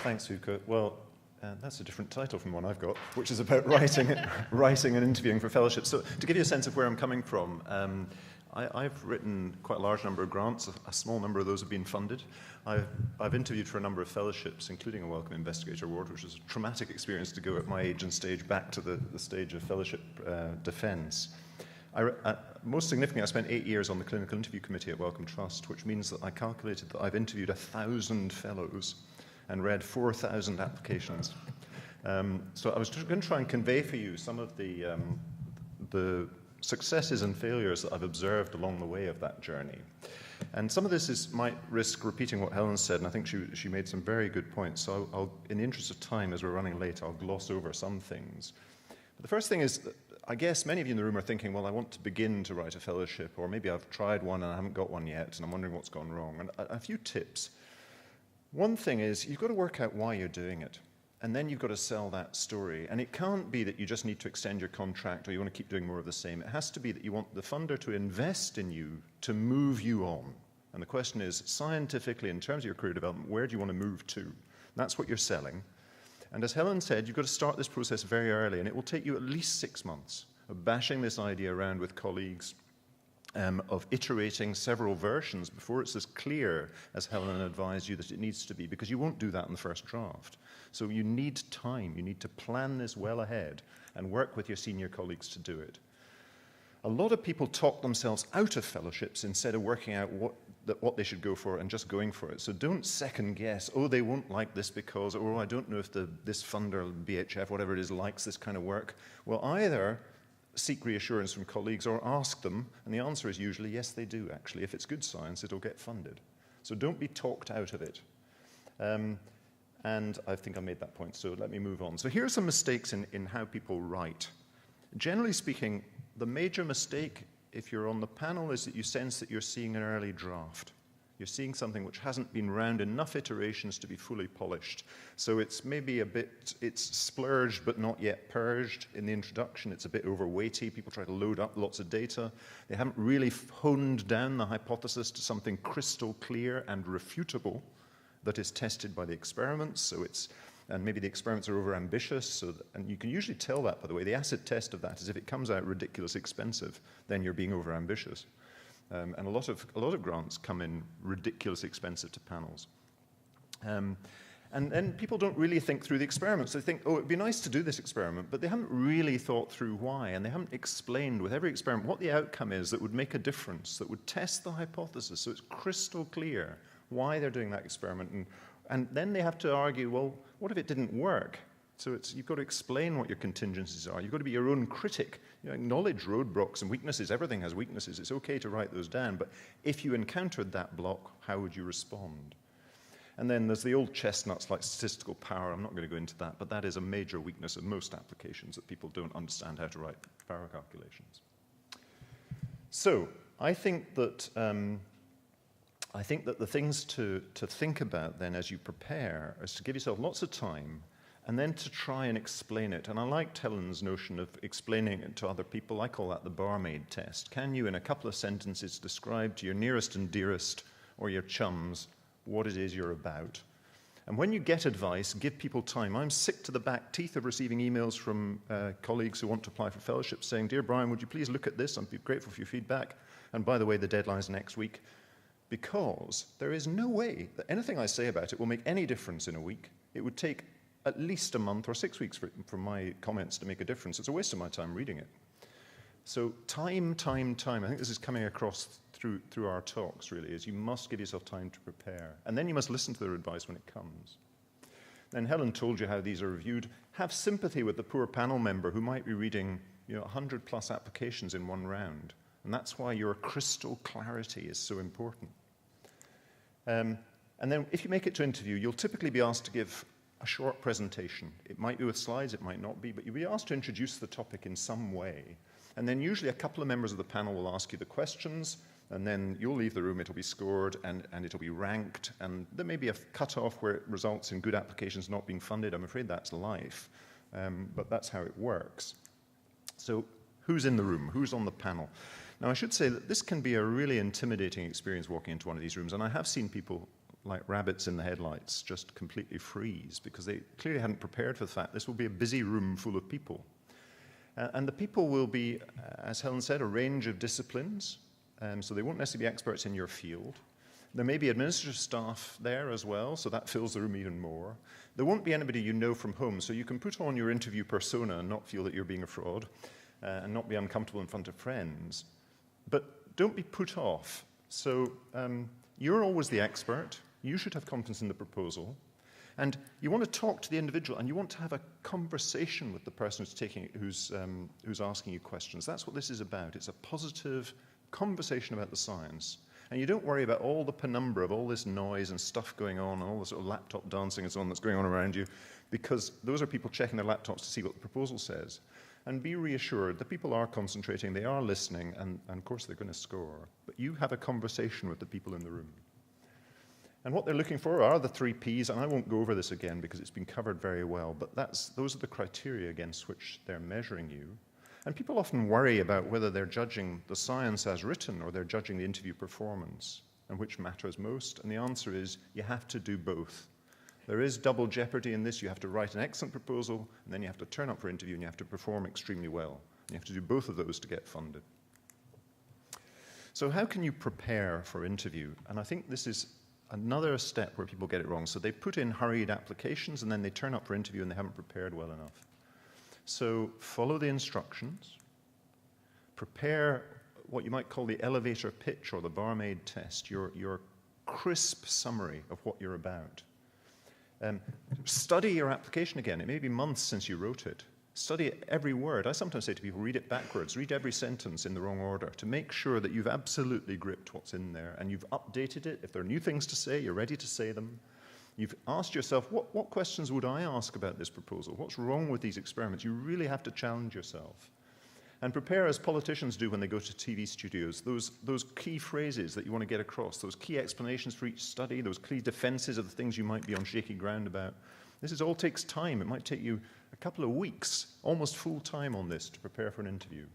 Thanks, Hugo. Well, that's a different title from one I've got, which is about writing and interviewing for fellowships. So to give you a sense of where I'm coming from, I've written quite a large number of grants. A small number of those have been funded. I've interviewed for a number of fellowships, including a Welcome Investigator Award, which was a traumatic experience to go at my age and stage back to the stage of fellowship defence. Most significantly, I spent 8 years on the clinical interview committee at Wellcome Trust, which means that I calculated that I've interviewed 1,000 fellows and read 4,000 applications. So I was just going to try and convey for you some of the successes and failures that I've observed along the way of that journey. And some of this might risk repeating what Helen said, and I think she made some very good points. So I'll, in the interest of time, as we're running late, I'll gloss over some things. But the first thing is, I guess many of you in the room are thinking, well, I want to begin to write a fellowship, or maybe I've tried one and I haven't got one yet, and I'm wondering what's gone wrong. And a few tips. One thing is, you've got to work out why you're doing it, and then you've got to sell that story. And it can't be that you just need to extend your contract or you want to keep doing more of the same. It has to be that you want the funder to invest in you to move you on. And the question is, scientifically, in terms of your career development, where do you want to move to? That's what you're selling. And as Helen said, you've got to start this process very early, and it will take you at least 6 months of bashing this idea around with colleagues, of iterating several versions before it's as clear as Helen advised you that it needs to be, because you won't do that in the first draft. So you need time. You need to plan this well ahead and work with your senior colleagues to do it. A lot of people talk themselves out of fellowships instead of working out what they should go for and just going for it. So don't second guess, oh, they won't like this because, or I don't know if this funder, BHF, whatever it is, likes this kind of work. Well, either seek reassurance from colleagues or ask them, and the answer is usually yes, they do, actually. If it's good science, it'll get funded. So don't be talked out of it. And I think I made that point, so let me move on. So here are some mistakes in how people write. Generally speaking, the major mistake, if you're on the panel, is that you sense that you're seeing an early draft. You're seeing something which hasn't been round enough iterations to be fully polished. So it's maybe it's splurged but not yet purged. In the introduction, it's a bit overweighty. People try to load up lots of data. They haven't really honed down the hypothesis to something crystal clear and refutable that is tested by the experiments. And maybe the experiments are overambitious, and you can usually tell that, by the way. The acid test of that is if it comes out ridiculously expensive, then you're being overambitious. And a lot of grants come in ridiculously expensive to panels. And then people don't really think through the experiments. They think, oh, it'd be nice to do this experiment, but they haven't really thought through why, and they haven't explained with every experiment what the outcome is that would make a difference, that would test the hypothesis, so it's crystal clear why they're doing that experiment. And then they have to argue, well, what if it didn't work? So you've got to explain what your contingencies are. You've got to be your own critic. You know, acknowledge roadblocks and weaknesses. Everything has weaknesses. It's okay to write those down. But if you encountered that block, how would you respond? And then there's the old chestnuts like statistical power. I'm not going to go into that, but that is a major weakness of most applications, that people don't understand how to write power calculations. So I think that the things to think about then as you prepare is to give yourself lots of time and then to try and explain it. And I liked Helen's notion of explaining it to other people. I call that the barmaid test. Can you, in a couple of sentences, describe to your nearest and dearest or your chums what it is you're about? And when you get advice, give people time. I'm sick to the back teeth of receiving emails from colleagues who want to apply for fellowships saying, "Dear Brian, would you please look at this? I'd be grateful for your feedback. And by the way, the deadline's next week." Because there is no way that anything I say about it will make any difference in a week. It would take at least a month or 6 weeks for my comments to make a difference. It's a waste of my time reading it. So time. I think this is coming across through our talks, really, is you must give yourself time to prepare. And then you must listen to their advice when it comes. Then Helen told you how these are reviewed. Have sympathy with the poor panel member who might be reading 100+ applications in one round. And that's why your crystal clarity is so important. And then if you make it to interview, you'll typically be asked to give a short presentation. It might be with slides, it might not be, but you'll be asked to introduce the topic in some way. And then usually a couple of members of the panel will ask you the questions, and then you'll leave the room, it'll be scored, and it'll be ranked, and there may be a cutoff where it results in good applications not being funded. I'm afraid that's life, but that's how it works. So who's in the room? Who's on the panel? Now, I should say that this can be a really intimidating experience walking into one of these rooms, and I have seen people like rabbits in the headlights, just completely freeze because they clearly hadn't prepared for the fact this will be a busy room full of people. And the people will be, as Helen said, a range of disciplines, so they won't necessarily be experts in your field. There may be administrative staff there as well, so that fills the room even more. There won't be anybody you know from home, so you can put on your interview persona and not feel that you're being a fraud, and not be uncomfortable in front of friends. But don't be put off. So you're always the expert. You should have confidence in the proposal. And you want to talk to the individual, and you want to have a conversation with the person who's asking you questions. That's what this is about. It's a positive conversation about the science. And you don't worry about all the penumbra of all this noise and stuff going on, and all the sort of laptop dancing and so on that's going on around you, because those are people checking their laptops to see what the proposal says. And be reassured that people are concentrating, they are listening, and of course they're going to score. But you have a conversation with the people in the room. And what they're looking for are the 3 Ps, and I won't go over this again because it's been covered very well, but those are the criteria against which they're measuring you. And people often worry about whether they're judging the science as written or they're judging the interview performance, and which matters most. And the answer is you have to do both. There is double jeopardy in this. You have to write an excellent proposal, and then you have to turn up for interview, and you have to perform extremely well. And you have to do both of those to get funded. So how can you prepare for interview? And I think this is another step where people get it wrong. So they put in hurried applications, and then they turn up for interview, and they haven't prepared well enough. So follow the instructions, prepare what you might call the elevator pitch or the barmaid test, your crisp summary of what you're about. Study your application again. It may be months since you wrote it. Study every word. I sometimes say to people, read it backwards, read every sentence in the wrong order to make sure that you've absolutely gripped what's in there and you've updated it. If there are new things to say, you're ready to say them. You've asked yourself, what questions would I ask about this proposal? What's wrong with these experiments? You really have to challenge yourself. And prepare as politicians do when they go to TV studios, those key phrases that you want to get across, those key explanations for each study, those key defenses of the things you might be on shaky ground about. This all takes time. It might take you a couple of weeks, almost full time on this to prepare for an interview.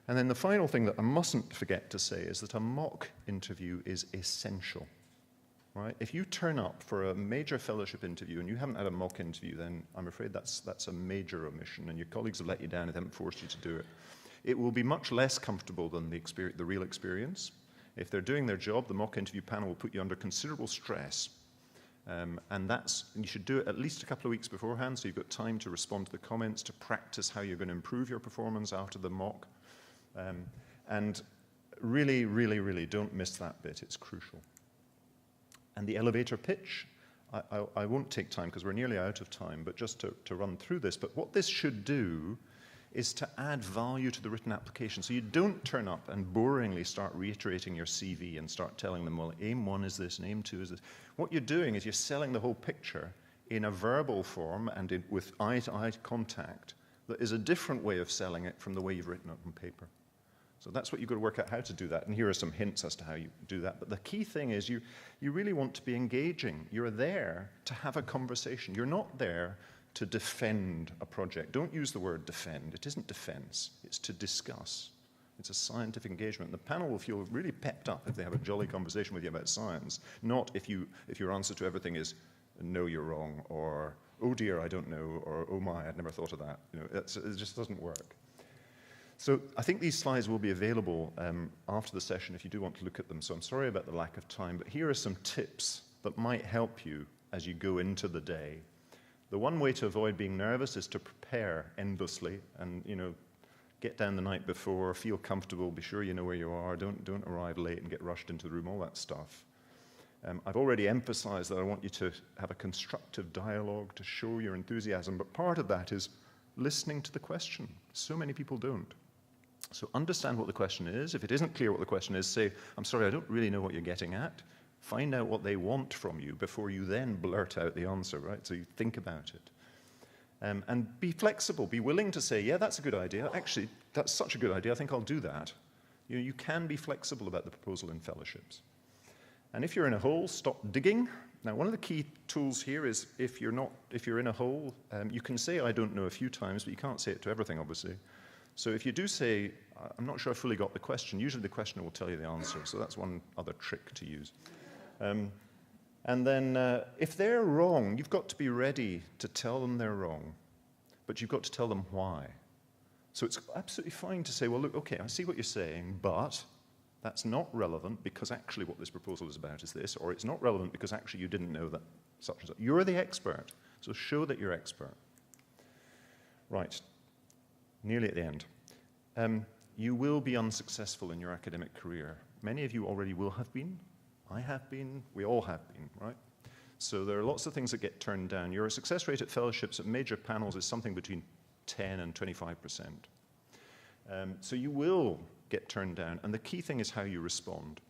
And then the final thing that I mustn't forget to say is that a mock interview is essential. Right? If you turn up for a major fellowship interview and you haven't had a mock interview, then I'm afraid that's a major omission, and your colleagues have let you down if they haven't forced you to do it. It will be much less comfortable than the real experience. If they're doing their job, the mock interview panel will put you under considerable stress. And you should do it at least a couple of weeks beforehand, so you've got time to respond to the comments, to practice how you're going to improve your performance after the mock. And really, really, really don't miss that bit. It's crucial. And the elevator pitch, I won't take time because we're nearly out of time, but just to run through this. But what this should do is to add value to the written application. So you don't turn up and boringly start reiterating your CV and start telling them, well, aim 1 is this and aim 2 is this. What you're doing is you're selling the whole picture in a verbal form and with eye-to-eye contact that is a different way of selling it from the way you've written it on paper. So that's what you've got to work out how to do that. And here are some hints as to how you do that. But the key thing is you really want to be engaging. You're there to have a conversation. You're not there to defend a project. Don't use the word defend. It isn't defense. It's to discuss. It's a scientific engagement. The panel will feel really pepped up if they have a jolly conversation with you about science, not if your answer to everything is, no, you're wrong, or, oh dear, I don't know, or, oh my, I'd never thought of that. It just doesn't work. So I think these slides will be available after the session if you do want to look at them. So I'm sorry about the lack of time, but here are some tips that might help you as you go into the day. The one way to avoid being nervous is to prepare endlessly and, get down the night before, feel comfortable, be sure you know where you are, don't arrive late and get rushed into the room, all that stuff. I've already emphasized that I want you to have a constructive dialogue to show your enthusiasm, but part of that is listening to the question. So many people don't. So understand what the question is. If it isn't clear what the question is, say, I'm sorry, I don't really know what you're getting at. Find out what they want from you before you then blurt out the answer, right? So you think about it. And be flexible. Be willing to say, yeah, that's a good idea. Actually, that's such a good idea. I think I'll do that. You can be flexible about the proposal in fellowships. And if you're in a hole, stop digging. Now, one of the key tools here is if you're in a hole, you can say I don't know a few times, but you can't say it to everything, obviously. So if you do say, I'm not sure I fully got the question, usually the questioner will tell you the answer. So that's one other trick to use. And then if they're wrong, you've got to be ready to tell them they're wrong, but you've got to tell them why. So it's absolutely fine to say, well, look, okay, I see what you're saying, but that's not relevant because actually what this proposal is about is this, or it's not relevant because actually you didn't know that such and such. You're the expert, so show that you're expert. Right, nearly at the end. You will be unsuccessful in your academic career. Many of you already will have been. I have been. We all have been, right? So there are lots of things that get turned down. Your success rate at fellowships at major panels is something between 10 and 25%. So you will get turned down, and the key thing is how you respond.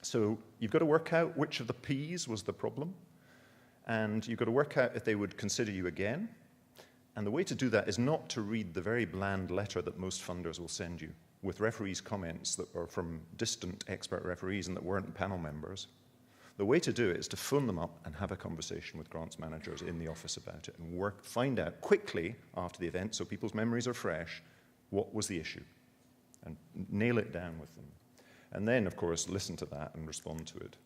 So you've got to work out which of the P's was the problem, and you've got to work out if they would consider you again. And the way to do that is not to read the very bland letter that most funders will send you with referees' comments that are from distant expert referees and that weren't panel members. The way to do it is to phone them up and have a conversation with grants managers in the office about it and find out quickly after the event, so people's memories are fresh, what was the issue, and nail it down with them. And then, of course, listen to that and respond to it.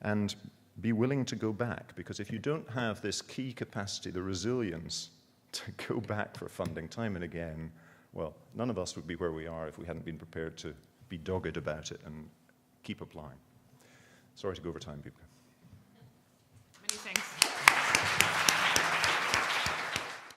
And be willing to go back, because if you don't have this key capacity, the resilience to go back for funding time and again, well, none of us would be where we are if we hadn't been prepared to be dogged about it and keep applying. Sorry to go over time, people.